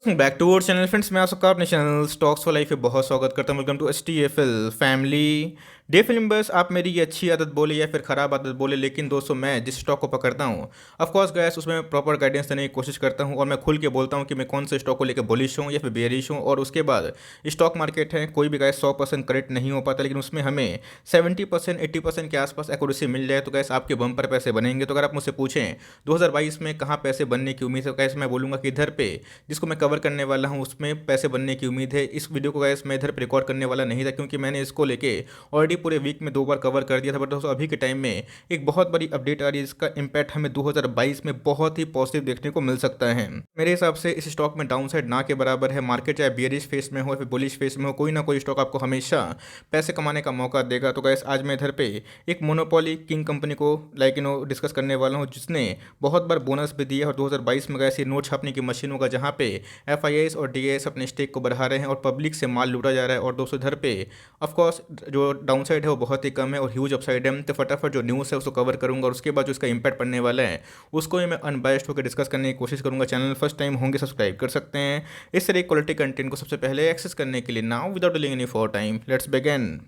Back to our channel friends. मैं आप सबका अपने चैनल स्टॉक्स फॉर लाइफ पे बहुत स्वागत करता हूँ। Welcome to STFL family. डे फिल्म बस आप मेरी ये अच्छी आदत बोले या फिर ख़राब आदत बोले, लेकिन दोस्तों मैं जिस स्टॉक को पकड़ता हूँ ऑफकोर्स गैस उसमें प्रॉपर गाइडेंस देने की कोशिश करता हूँ और मैं खुल के बोलता हूँ कि मैं कौन से स्टॉक को लेकर बुलिश हूँ या फिर बेरिश हूँ। और उसके बाद स्टॉक मार्केट है, कोई भी गैस 100% करेक्ट नहीं हो पाता, लेकिन उसमें हमें 70% 80% के आसपास एक्यूरेसी मिल जाए तो गैस आपके बम पर पैसे बनेंगे। तो अगर आप मुझसे पूछें 2022 में कहाँ पैसे बनने की उम्मीद है, तो गैस मैं बोलूँगा कि इधर पे जिसको मैं कवर करने वाला हूँ उसमें पैसे बनने की उम्मीद है। इस वीडियो को गैस मैं इधर पे रिकॉर्ड करने वाला नहीं था क्योंकि मैंने इसको लेके ऑलरेडी पूरे वीक में 2 बार कवर कर दिया था। बट दोस्तों अभी के टाइम में एक बहुत बड़ी अपडेट आ रही है, इसका इम्पैक्ट हमें 2022 में बहुत ही पॉजिटिव देखने को मिल सकता है। मेरे हिसाब से इस स्टॉक में डाउन साइड ना के बराबर है। मार्केट चाहे बियरिश फेस में हो या फिर बुलिश फेस में हो, कोई ना कोई स्टॉक आपको हमेशा पैसे कमाने का मौका देगा। तो गैस आज मैं इधर पे एक मोनोपोली किंग कंपनी को डिस्कस करने वाला हूँ, जिसने बहुत बार बोनस भी दिया और 2022 में गैस ये नोट छापने की मशीन होगा जहाँ पे FIIs और DIS अपने स्टेक को बढ़ा रहे हैं और पब्लिक से माल लूटा जा रहा है। और दोस्तों इधर पे ऑफकोर्स जो डाउन साइड है वो बहुत ही कम है और ह्यूज अपसाइड है। तो फटाफट जो न्यूज़ है उसको कवर करूंगा और उसके बाद जो इसका इंपैक्ट पड़ने वाला है उसको ही मैं अनबायस्ड होकर डिस्कस करने की कोशिश करूंगा। चैनल फर्स्ट टाइम होंगे सब्सक्राइब कर सकते हैं इस तरह क्वालिटी कंटेंट को सबसे पहले एक्सेस करने के लिए। Now without delaying any for time let's begin.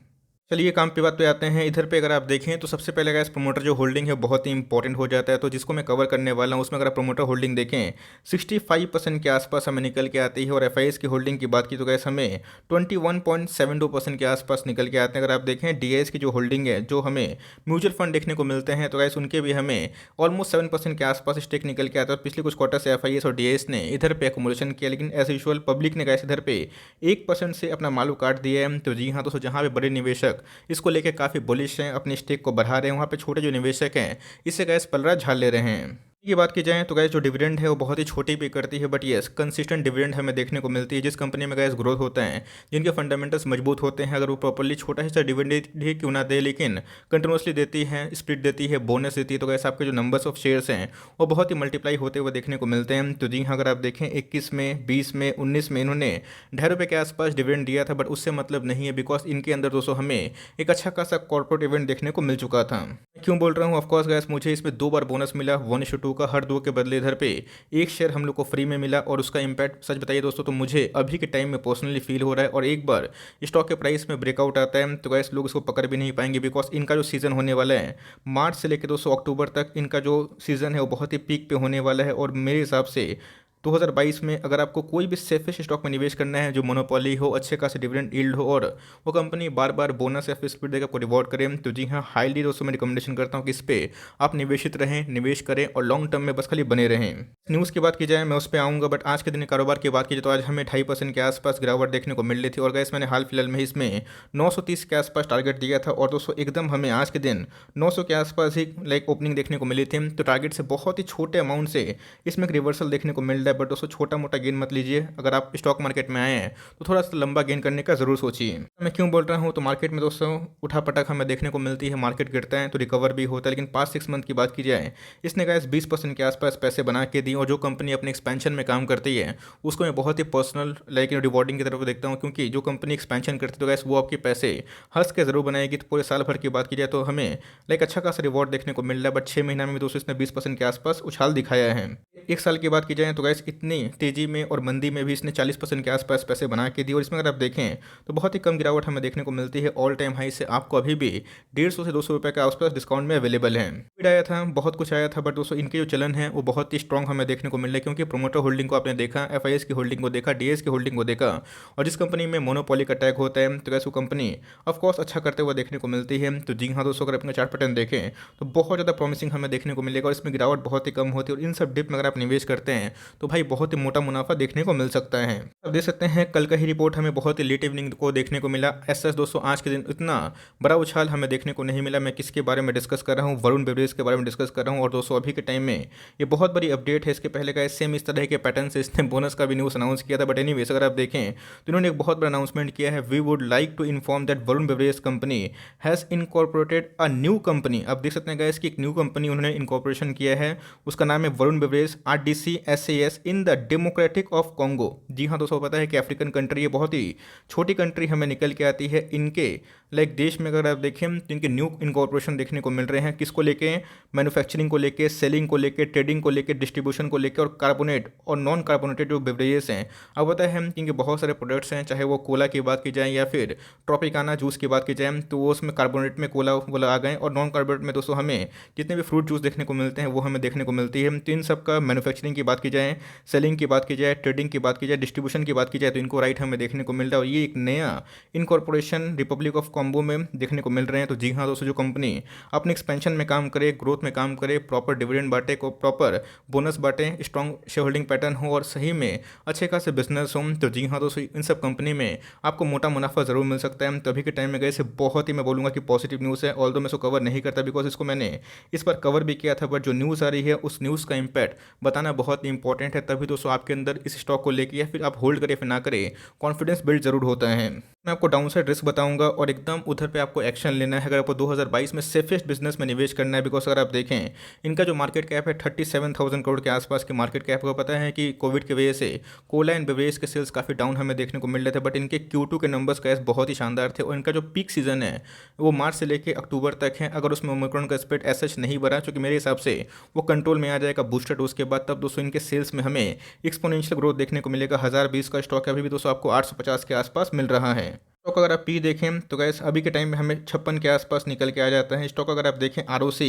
चलिए काम पे बात पे आते हैं। इधर पे अगर आप देखें तो सबसे पहले गैस प्रमोटर जो होल्डिंग है बहुत ही इंपॉर्टेंट हो जाता है, तो जिसको मैं कवर करने वाला हूँ उसमें अगर आप प्रमोटर होल्डिंग देखें 65% के आसपास हमें निकल के आती है। और FIIs की होल्डिंग की बात की तो गैस हमें 21.72% के आसपास निकल के आते हैं। अगर आप देखें DIS की जो होल्डिंग है, जो हमें म्यूचुअल फंड देखने को मिलते हैं, तो गैस उनके भी हमें ऑलमोस्ट 7% के आसपास स्टेक निकल के आता है। पिछले कुछ क्वार्टर से FIIs और DIS ने इधर पे एकोमोडेशन किया, लेकिन एज यूजुअल पब्लिक ने गैस इधर पे 1% से अपना मालू काट दिया है। तो जी हाँ दोस्तों, जहाँ पे बड़े निवेशक इसको लेके काफ़ी बुलिश हैं, अपनी स्टेक को बढ़ा रहे हैं, वहाँ पे छोटे जो निवेशक हैं इससे गैस पलड़ा झाड़ ले रहे हैं। की बात की जाए तो गैस जो डिविडेंड है वो बहुत ही छोटी पे करती है, बट येस कंसिस्टेंट डिविडेंड हमें देखने को मिलती है। जिस कंपनी में गैस ग्रोथ होता है, जिनके फंडामेंटल्स मजबूत होते हैं, अगर वो प्रॉपर्ली छोटा सा डिविडेंड ही क्यों ना दे, लेकिन कंटिन्यूसली देती है, स्प्लिट देती है, बोनस देती है, तो गैस आपके जो नंबर्स ऑफ शेयर्स हैं वो बहुत ही मल्टीप्लाई होते हुए देखने को मिलते हैं। तो जी हाँ, अगर आप देखें 21 में, 20 में, 19 में इन्होंने ₹2.5 के आसपास डिविडेंड दिया था, बट उससे मतलब नहीं है बिकॉज इनके अंदर दोस्तों हमें एक अच्छा खासा कॉर्पोरेट इवेंट देखने को मिल चुका था। क्यों बोल रहा हूँ, ऑफकोर्स गैस मुझे इसमें 2 बार बोनस मिला 1:2 का, हर 2 के बदले इधर पे एक शेयर हम लोग को फ्री में मिला। और उसका इम्पैक्ट सच बताइए दोस्तों तो मुझे अभी के टाइम में पर्सनली फील हो रहा है। और एक बार स्टॉक के प्राइस में ब्रेकआउट आता है तो गैस लोग इसको पकड़ भी नहीं पाएंगे, बिकॉज इनका जो सीज़न होने वाला है मार्च से लेकर दोस्तों अक्टूबर तक, इनका जो सीज़न है वो बहुत ही पीक पे होने वाला है। और मेरे हिसाब से 2022 में अगर आपको कोई भी सेफेस्ट स्टॉक में निवेश करना है, जो मोनोपोली हो, अच्छे खासे डिविडेंड यील्ड हो और वो कंपनी बार बार बोनस या फिर स्पीड देकर आपको रिवॉर्ड करें, तो जी हाँ हाईली दोस्तों मैं रिकमेंडेशन करता हूँ कि इस पर आप निवेशित रहें, निवेश करें और लॉन्ग टर्म में बस खाली बने रहें। न्यूज़ की बात की जाए मैं उस पर आऊँगा, बट आज के दिन कारोबार की बात की जाए तो आज हमें 2.5% के आसपास गिरावट देखने को मिल रही थी। और गैस मैंने हाल फिलहाल में इसमें 930 के आसपास टारगेट दिया था और दोस्तों एकदम हमें आज के दिन 900 के आसपास ही ओपनिंग देखने को मिली थी। तो टारगेट से बहुत ही छोटे अमाउंट से इसमें एक रिवर्सल देखने को मिल रहा है। बट दोस्तों छोटा मोटा गेन मत लीजिए, अगर आप स्टॉक मार्केट में आए हैं तो थोड़ा सा लंबा गेन करने का जरूर सोचिए। मैं क्यों बोल रहा हूँ, तो मार्केट में दोस्तों उठा पटक हमें देखने को मिलती है, मार्केट गिरता है तो रिकवर भी होता है। लेकिन 5-6 मंथ की बात की जाए, इसने गैस 20% के आसपास पैसे बना के दी। और जो कंपनी अपने एक्सपेंशन में काम करती है उसको मैं बहुत ही पर्सनल रिवॉर्डिंग की तरफ देखता हूँ, क्योंकि जो कंपनी एक्सपेंशन करती है तो गैस वो आपके पैसे हंस के जरूर बनाएगी। तो पूरे साल भर की बात की जाए तो हमें अच्छा खासा रिवॉर्ड देखने को मिल रहा है। बट 6 महीना में भी दोस्तों इसने 20% के आसपास उछाल दिखाया है। एक साल की बात की जाए तो गैस इतनी तेजी में और मंदी में भी इसने 40% के आसपास पैसे बना के दिए। और इसमें अगर आप देखें तो बहुत ही कम गिरावट हमें देखने को मिलती है। ऑल टाइम हाई से आपको अभी भी 150 से 200 रुपये के आसपास डिस्काउंट में अवेलेबल है। कोविड आया था, बहुत कुछ आया था, बट दोस्तों इनके जो चलन है वो बहुत ही स्ट्रॉन्ग हमें देखने को मिल रहा है, क्योंकि प्रोमोटर होल्डिंग को आपने देखा, FIIs की होल्डिंग को देखा, DIS की होल्डिंग को देखा। और जिस कंपनी में मोनोपोली का टैग होता है तो कैसे वो कंपनी ऑफकोर्स अच्छा करते हुए देखने को मिलती है। तो जी हाँ दोस्तों, अगर अपने चार्ट पैटर्न देखें तो बहुत ज़्यादा प्रॉमिसिंग हमें देखने को मिलेगा और इसमें गिरावट बहुत ही कम होती है। और इन सब डिप में अगर आप निवेश करते हैं तो भाई बहुत ही मोटा मुनाफा देखने को मिल सकता है। अब देख सकते हैं कल का ही रिपोर्ट हमें बहुत ही लेट इवनिंग को देखने को मिला। ऐसा दोस्तों आज के दिन इतना बड़ा उछाल हमें देखने को नहीं मिला। मैं किसके बारे में डिस्कस कर रहा हूँ, वरुण बेवरेज के बारे में डिस्कस कर रहा हूँ। और दोस्तों अभी के टाइम में ये बहुत बड़ी अपडेट है। इसके पहले का सेम इस तरह के पैटर्न से इसने बोनस का भी न्यूज़ अनाउंस किया था। बट एनीवेज अगर आप देखें तो इन्होंने एक बहुत बड़ा अनाउंसमेंट किया है। We would like to inform that Varun beverage company has incorporated a new company. अब देख सकते हैं गाइस कि एक न्यू कंपनी उन्होंने इनकॉर्पोरेशन किया है, उसका नाम है वरुण बेवरेज RDC SAS गैस in the Democratic of Congo. जी हाँ दोस्तों, पता है कि अफ्रीकन कंट्री है, बहुत ही छोटी कंट्री हमें निकल के आती है। इनके देश में अगर आप देखें तो इनके न्यू इनकॉर्पोरेशन देखने को मिल रहे हैं। किसको लेके? मैन्युफैक्चरिंग को लेके, सेलिंग को लेके, ट्रेडिंग को लेके, डिस्ट्रीब्यूशन को लेके, और कार्बोनेट और नॉन कार्बोनेटेड जो बेवरेजेस हैं। अब पता है कि इनके बहुत सारे प्रोडक्ट्स हैं, चाहे वो कोला की बात की जाए या फिर ट्रॉपिकाना जूस की बात की जाए, तो वो उसमें कार्बोनेट में कोला आ गए, और नॉन कार्बोनेट में दोस्तों हमें जितने भी फ्रूट जूस देखने को मिलते हैं वो हमें देखने को मिलती है। तो इन सब का मैन्युफैक्चरिंग की बात की जाए, सेलिंग की बात की जाए, ट्रेडिंग की बात की जाए, डिस्ट्रीब्यूशन की बात की जाए, तो इनको राइट हमें देखने को मिल रहा है। और ये एक नया इनकॉर्पोरेशन रिपब्लिक ऑफ कॉन्गो में देखने को मिल रहे हैं। तो जी हाँ दोस्तों, जो कंपनी अपने एक्सपेंशन में काम करे, ग्रोथ में काम करे, प्रॉपर डिविडेंड बांटे, को प्रॉपर बोनस बांटे, स्ट्रॉन्ग शेयर होल्डिंग पैटर्न हो और सही में अच्छे खासे बिजनेस हो, तो जी हाँ दोस्तों, इन सब कंपनी में आपको मोटा मुनाफा जरूर मिल सकता है। तभी के टाइम में गए से बहुत ही मैं बोलूँगा कि पॉजिटिव न्यूज़ है। ऑल्दो मैं इसको कवर नहीं करता बिकॉज इसको मैंने इस पर कवर भी किया था, बट जो न्यूज़ आ रही है उस न्यूज़ का इम्पैक्ट बताना बहुत ही इंपॉर्टेंट है। तभी दोस्तों आपके अंदर इस स्टॉक को लेके या फिर आप होल्ड करें फिर ना करें, कॉन्फिडेंस बिल्ड जरूर होता है। मैं आपको डाउनसाइड रिस्क बताऊंगा और एकदम उधर पे आपको एक्शन लेना है अगर आपको 2022 में सेफेस्ट बिजनेस में निवेश करना है। बिकॉज अगर आप देखें इनका जो मार्केट कैप है 37,000 करोड़ के आसपास की मार्केट कैप को। पता है कि कोविड की वजह से कोला एंड बेवरेज के सेल्स काफ़ी डाउन हमें देखने को मिल रहे थे, बट इनके Q2 के नंबर्स कैस बहुत ही शानदार थे। और इनका जो पीक सीजन है वो मार्च से लेकर अक्टूबर तक है। अगर उसमें ओमिक्रॉन का स्प्रेड ऐसा नहीं बढ़ा, क्योंकि मेरे हिसाब से वो कंट्रोल में आ जाएगा बूस्टर डोज के बाद, तब दोस्तों इनके सेल्स में हमें एक्सपोनेंशियल ग्रोथ देखने को मिलेगा। 1020 का स्टॉक अभी भी दोस्तों आपको 850 के आसपास मिल रहा है। स्टॉक अगर आप पी देखें तो गैस अभी के टाइम में हमें 56 के आसपास निकल के आ जाता है। स्टॉक अगर आप देखें ROC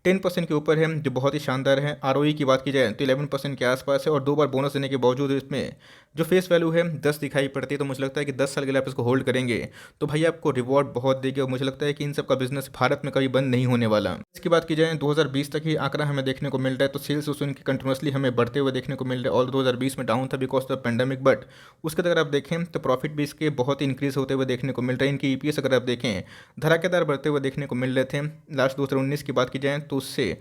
10% के ऊपर है, जो बहुत ही शानदार है। ROE की बात की जाए तो 11% के आसपास है, और 2 बार बोनस देने के बावजूद इसमें जो फेस वैल्यू है 10 दिखाई पड़ती है। तो मुझे लगता है कि 10 साल के लिए आप इसको होल्ड करेंगे तो भाई आपको रिवॉर्ड बहुत देगी। और मुझे लगता है कि इन सब का बिजनेस भारत में कभी बंद नहीं होने वाला। इसकी बात की जाए 2020 तक ही आंकड़ा हमें देखने को मिल रहा है, तो सेल्स उस उनकी कंटिन्यूसली हमें बढ़ते हुए देखने को मिल रहा है। और 2020 में डाउन था बिकॉज ऑफ पेंडेमिक, बट उसके अगर आप देखें तो प्रॉफिट भी इसके बहुत इंक्रीज होते हुए देखने को मिल रहा है। इनकी EPS अगर आप देखें धड़ाकेदार बढ़ते हुए देखने को मिल रहे थे। लास्ट 2019 की बात की जाए तो उससे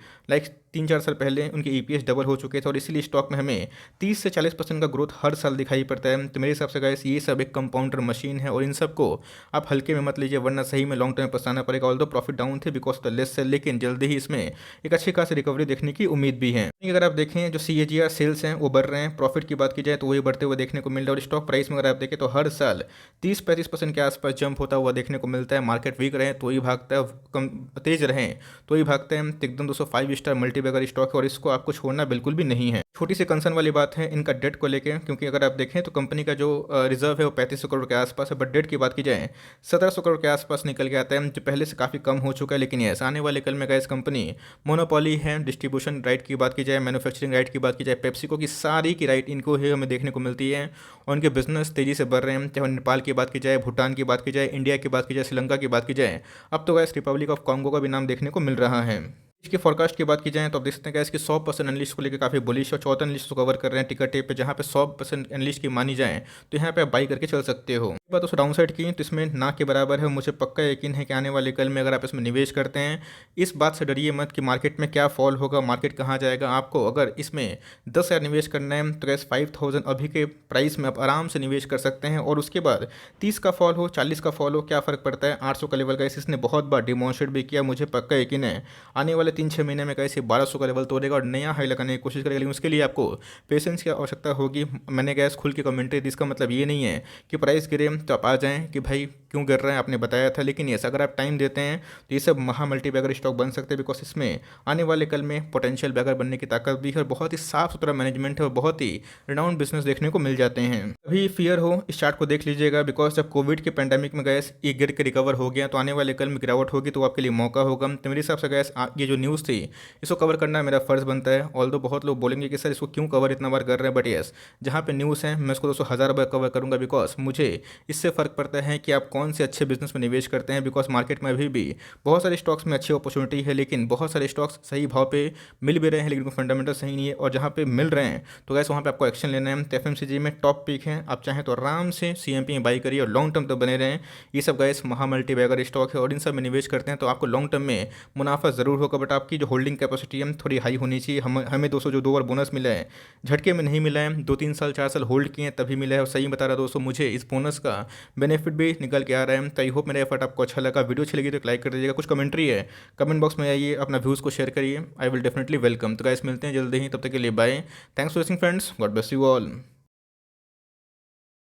3-4 साल पहले उनके EPS डबल हो चुके थे, और इसीलिए स्टॉक में हमें 30 से 40% का ग्रोथ हर साल दिखाई पड़ता है। तो मेरे हिसाब से गाइस ये सब एक कंपाउंडर मशीन है, और इन सब को आप हल्के में मत लीजिए, वरना सही में लॉन्ग टर्म में पछताना पड़ेगा। ऑल्दो प्रॉफिट डाउन थे बिकॉज द लेस सेल, लेकिन जल्दी ही इसमें एक अच्छी खासी रिकवरी देखने की उम्मीद भी है। अगर आप देखें जो CAGR सेल्स हैं वो बढ़ रहे हैं, प्रॉफिट की बात की जाए तो वही बढ़ते हुए देखने को मिल रहा है। और स्टॉक प्राइस में अगर आप देखें तो हर साल 30-35% के आसपास जंप होता हुआ देखने को मिलता है। मार्केट वीक रहे तो ही भागता है, कम तेज रहें तो ही भागते हैं। तो एकदम 205 स्टार मल्टीबैगर स्टॉक है, और इसको आपको छोड़ना बिल्कुल भी नहीं है। छोटी सी कंसर्न वाली बात है इनका डेट को लेकर, क्योंकि अगर आप देखें तो कंपनी का जो रिजर्व है वो 3500 करोड़ के आसपास है, बट डेट की बात की जाए 1700 करोड़ के आसपास निकल के आता है, जो पहले से काफ़ी कम हो चुका है। लेकिन यस, आने वाले कल में गैस कंपनी मोनोपोली है। डिस्ट्रीब्यूशन राइट की बात की जाए, मैन्युफैक्चरिंग राइट की बात की जाए, पेप्सिको की सारी की राइट इनको ही हमें देखने को मिलती है, और उनके बिजनेस तेज़ी से बढ़ रहे हैं। चाहे नेपाल की बात की जाए, भूटान की बात की जाए, इंडिया की बात की जाए, श्रीलंका की बात की जाए, अब तो गैस रिपब्लिक ऑफ कॉन्गो का भी नाम देखने को मिल रहा है। इसके फोरकास्ट की बात की जाए तो आप देख सकते हैं कि इसकी 100% एनालिस्ट को लेकर काफ़ी बुलिश और 14 एनालिस्ट को कवर कर रहे हैं टिकर टेप पे, जहाँ पे 100% एनालिस्ट की मानी जाए तो यहाँ पे आप बाई करके चल सकते हो। बात उस डाउन साइड की तो इसमें ना के बराबर है। मुझे पक्का यकीन है कि आने वाले कल में अगर आप इसमें निवेश करते हैं, इस बात से डरिए मत कि मार्केट में क्या फॉल होगा, मार्केट कहाँ जाएगा। आपको अगर इसमें 10,000 निवेश करना है तो गैस 5000 अभी के प्राइस में आप आराम से निवेश कर सकते हैं। और उसके बाद 30 का फॉल हो, 40 का फॉल हो, क्या फ़र्क पड़ता है। 800 का लेवल का इसने बहुत बार डिमॉन्स्ट्रेट भी किया। मुझे पक्का यकीन है आने वाले 3-6 महीने में कैसे 1200 का लेवल तोड़ेगा और नया हाई लगाने की कोशिश करेगा। लेकिन उसके लिए आपको पेशेंस की आवश्यकता होगी। मैंने गैस खुल के कमेंट्री दी, इसका मतलब ये नहीं है कि प्राइस गिरे तो आप आ जाएं कि भाई क्यों गिर रहा है, आपने बताया था। लेकिन यस, अगर आप टाइम देते हैं तो ये सब महा मल्टीबैगर स्टॉक बन सकते हैं, बिकॉज इसमें आने वाले कल में पोटेंशियल बैगर बनने की ताकत भी है, बहुत ही साफ सुथरा मैनेजमेंट है और बहुत ही रिनाउंड बिजनेस देखने को मिल जाते हैं। अभी फियर हो इस चार्ट को देख लीजिएगा, बिकॉज जब कोविड के पैंडेमिक में गैस ये गिर के रिकवर हो गया तो आने वाले कल में गिरावट होगी तो आपके लिए मौका होगा। तो मेरे हिसाब से गैस ये जो न्यूज़ थी इसको कवर करना मेरा फर्ज बनता है। ऑल्दो बहुत लोग बोलेंगे कि सर इसको क्यों कवर इतना बार कर रहे हैं, बट यस, जहाँ पे न्यूज़ है मैं उसको 200,000 बार कवर करूँगा, बिकॉज मुझे इससे फ़र्क पड़ता है कि आप कौन से अच्छे बिजनेस में निवेश करते हैं। बिकॉज मार्केट में अभी भी बहुत सारे स्टॉक्स में अच्छी अपॉर्चुनिटी है, लेकिन बहुत सारे स्टॉक्स सही भाव पे मिल भी रहे हैं लेकिन फंडामेंटल सही नहीं है। और जहाँ पे मिल रहे हैं तो गैस वहाँ पे आपको एक्शन लेना है। तो FMCG में टॉप पिक है, आप चाहें तो आराम से CMP में बाई करिए और लॉन्ग टर्म तक बने रहें। ये सब गैस महा मल्टीबैगर स्टॉक है और इन सब में निवेश करते हैं तो आपको लॉन्ग टर्म में मुनाफा ज़रूर होगा, बट आपकी जो होल्डिंग कैपेसिटी है थोड़ी हाई होनी चाहिए। हमें दोस्तों जो 2 बार बोनस मिला है झटके में नहीं मिला है, 2-3 साल 4 साल होल्ड किए तभी मिला है। और सही बता रहा दोस्तों, मुझे इस बोनस का का बेनिफिट भी निकल के आ रहा है। तो आई होप मेरा एफर्ट आपको अच्छा लगा। वीडियो अच्छी लगी तो लाइक कर दीजिएगा। कुछ कमेंट्री है कमेंट बॉक्स में आइए, अपना व्यूज़ को शेयर करिए। I will definitely welcome. तो गाइस मिलते हैं जल्दी ही, तब तक के लिए bye. Thanks for watching friends, God bless you all.